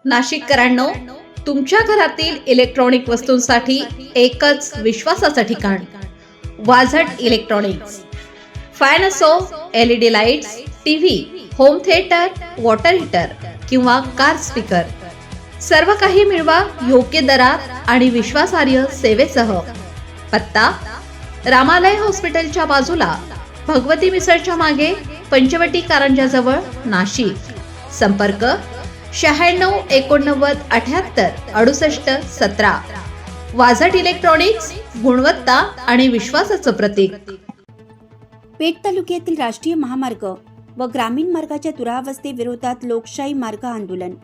नाशिककरांनो, तुमच्या घरातील इलेक्ट्रॉनिक वस्तूंसाठी एकच विश्वासाचं ठिकाण, वाझट इलेक्ट्रॉनिक्स. फॅन असो, LED lights, TV, home theatre, water heater किंवा कार स्पीकर, सर्व काही मिळवा योग्य दरात आणि विश्वासार्ह सेवेसह. पत्ता: रामालय हॉस्पिटलच्या बाजूला, भगवती मिसळच्या मागे, पंचवटी कारंजाजवळ, नाशिक. संपर्क: 96 89 78 68 17. वाझट इलेक्ट्रॉनिक्स, गुणवत्ता आणि विश्वासाचं प्रतीक. पेठ तालुक्यातील राष्ट्रीय महामार्ग व ग्रामीण मार्गाच्या दुरावस्थेविरोधात लोकशाही मार्ग आंदोलन.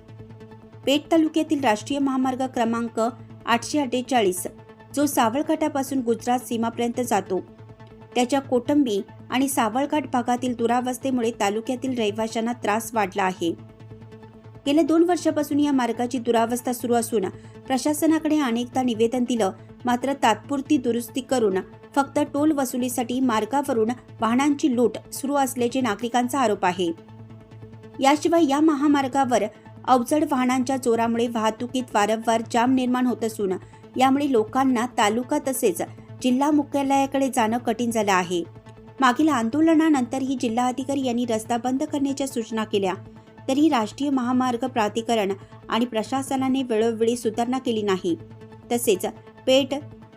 पेठ तालुक्यातील राष्ट्रीय महामार्ग क्रमांक 848 जो सावळघाटापासून गुजरात सीमापर्यंत जातो, त्याच्या कोटंबी आणि सावळघाट भागातील दुरावस्थेमुळे तालुक्यातील रहिवाशांना त्रास वाढला आहे. गेल्या 2 वर्षापासून या मार्गाची दुरावस्था सुरू असून प्रशासनाकडे अनेकदा निवेदन दिलं, मात्र तात्पुरती दुरुस्ती करून फक्त टोल वसुलीसाठी मार्गावरून वाहनांची लूट सुरू असल्याचे नागरिकांचा आरोप आहे. याशिवाय या महामार्गावर अवजड वाहनांच्या जोरामुळे वाहतुकीत वारंवार जाम निर्माण होत असून यामुळे लोकांना तालुका तसेच जिल्हा मुख्यालयाकडे जाणं कठीण झालं आहे. मागील आंदोलनानंतरही जिल्हाधिकारी यांनी रस्ता बंद करण्याच्या सूचना केल्या, तरी राष्ट्रीय महामार्ग प्राधिकरण आणि प्रशासनाने वेळोवेळी सुधारणा केली नाही. तसेच पेठ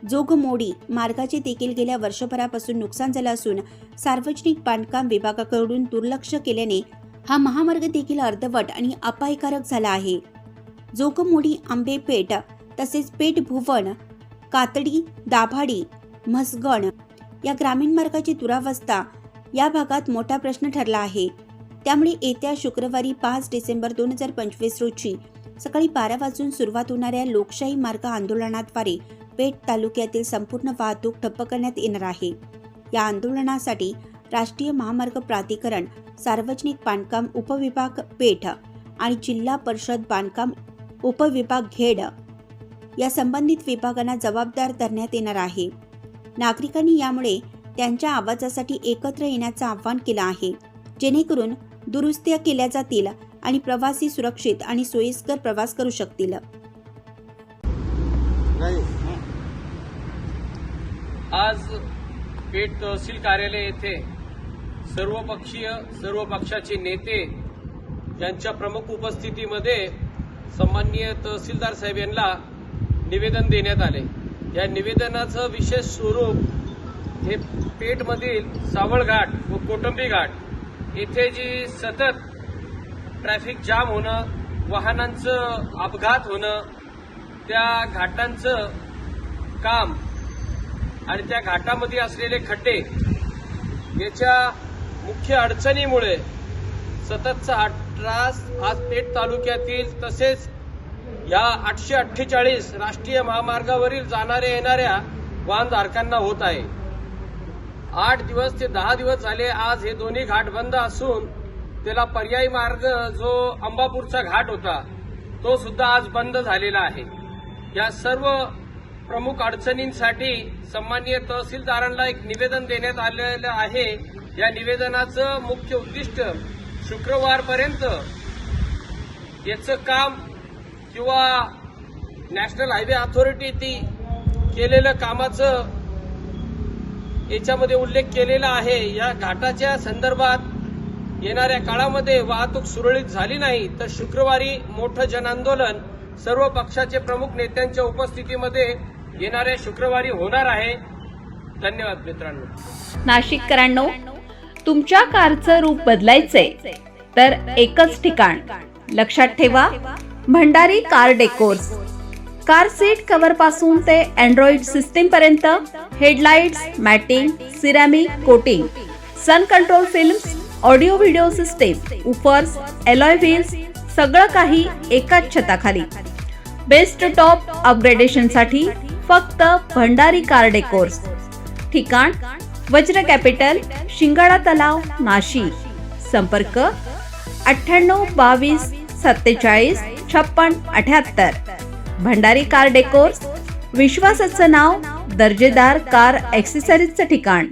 जोगमोडी मार्गाचे देखील गेल्या वर्षभरापासून नुकसान झालं असून सार्वजनिक बांधकाम विभागाकडून दुर्लक्ष केल्याने हा महामार्ग देखील अर्धवट आणि अपायकारक झाला आहे. जोगमोडी आंबेपेठ तसेच पेठ भुवन, कातडी, दाभाडी, म्हसगण या ग्रामीण मार्गाची दुरावस्था या भागात मोठा प्रश्न ठरला आहे. त्यामुळे येत्या शुक्रवारी 5 डिसेंबर 2025 रोजी सकाळी 12 वाजून सुरुवात होणाऱ्या लोकशाही मार्ग आंदोलनाद्वारे पेठ तालुक्यातील संपूर्ण वाहतूक ठप्प करण्यात येणार आहे. या आंदोलनासाठी राष्ट्रीय महामार्ग प्राधिकरण, सार्वजनिक बांधकाम उपविभाग पेठ आणि जिल्हा परिषद बांधकाम उपविभाग घेड या संबंधित विभागांना जबाबदार धरण्यात येणार आहे. नागरिकांनी यामुळे त्यांच्या आवाजासाठी एकत्र येण्याचं आवाहन केलं आहे, जेणेकरून दुरुस्त्या केल्या जातील आणि प्रवासी सुरक्षित आणि सोयीस्कर प्रवास करू शकतील. आज पेठ तहसील कार्यालय येथे सर्व पक्षाचे नेते यांच्या प्रमुख उपस्थितीमध्ये सन्माननीय तहसीलदार साहेब यांना निवेदन देण्यात आले. या निवेदनाचं विशेष स्वरूप हे पेठमधील सावळघाट व कोटंबी घाट येथे जी सतत ट्रॅफिक जाम होणं, वाहनांचं अपघात होणं, त्या घाटांचं काम आणि त्या घाटामध्ये असलेले खड्डे याच्या मुख्य अडचणीमुळे सततचा हा त्रास आज पेठ तालुक्यातील तसेच या 848 राष्ट्रीय महामार्गावरील जाणाऱ्या येणाऱ्या वाहनधारकांना होत आहे. 8 दिवस ते 10 दिवस झाले आज हे दोन्ही घाट बंद असून त्याला पर्यायी मार्ग जो अंबापूरचा घाट होता तो सुद्धा आज बंद झालेला आहे. या सर्व प्रमुख अडचणींसाठी सन्माननीय तहसीलदारांना एक निवेदन देण्यात आलेलं आहे. या निवेदनाचं मुख्य उद्दिष्ट शुक्रवारपर्यंत याचं काम किंवा नॅशनल हायवे अथॉरिटी ती केलेलं कामाचं याच्यामध्ये उल्लेख केलेला आहे. या घाटाच्या संदर्भात येणाऱ्या काळामध्ये वाहतूक सुरळीत झाली नाही तर शुक्रवारी मोठं जनआंदोलन सर्व पक्षाचे प्रमुख नेत्यांच्या उपस्थितीमध्ये येणाऱ्या शुक्रवारी होणार आहे. धन्यवाद मित्रांनो. नाशिककरांनो, तुमच्या कारचं रूप बदलायचंय तर एकच ठिकाण, लक्षात ठेवा, Bhandari car decors. Car seat cover पासून ते अँड्रॉइड सिस्टीम पर्यंत, headlights, matting, ceramic coating, sun control films, audio video system, woofers, alloy wheels, सगळं काही एकाच छताखाली. बेस्ट टॉप अपग्रेडेशनसाठी फक्त भंडारी कार डेकोर्स. ठिकाण: वज्र कॅपिटल, शिंगाडा तलाव, नाशिक. संपर्क: 98 22 47 56 78. भंडारी कार डेकोर्स, विश्वासाचं नाव, दर्जेदार कार ॲक्सेसरीजचं ठिकाण.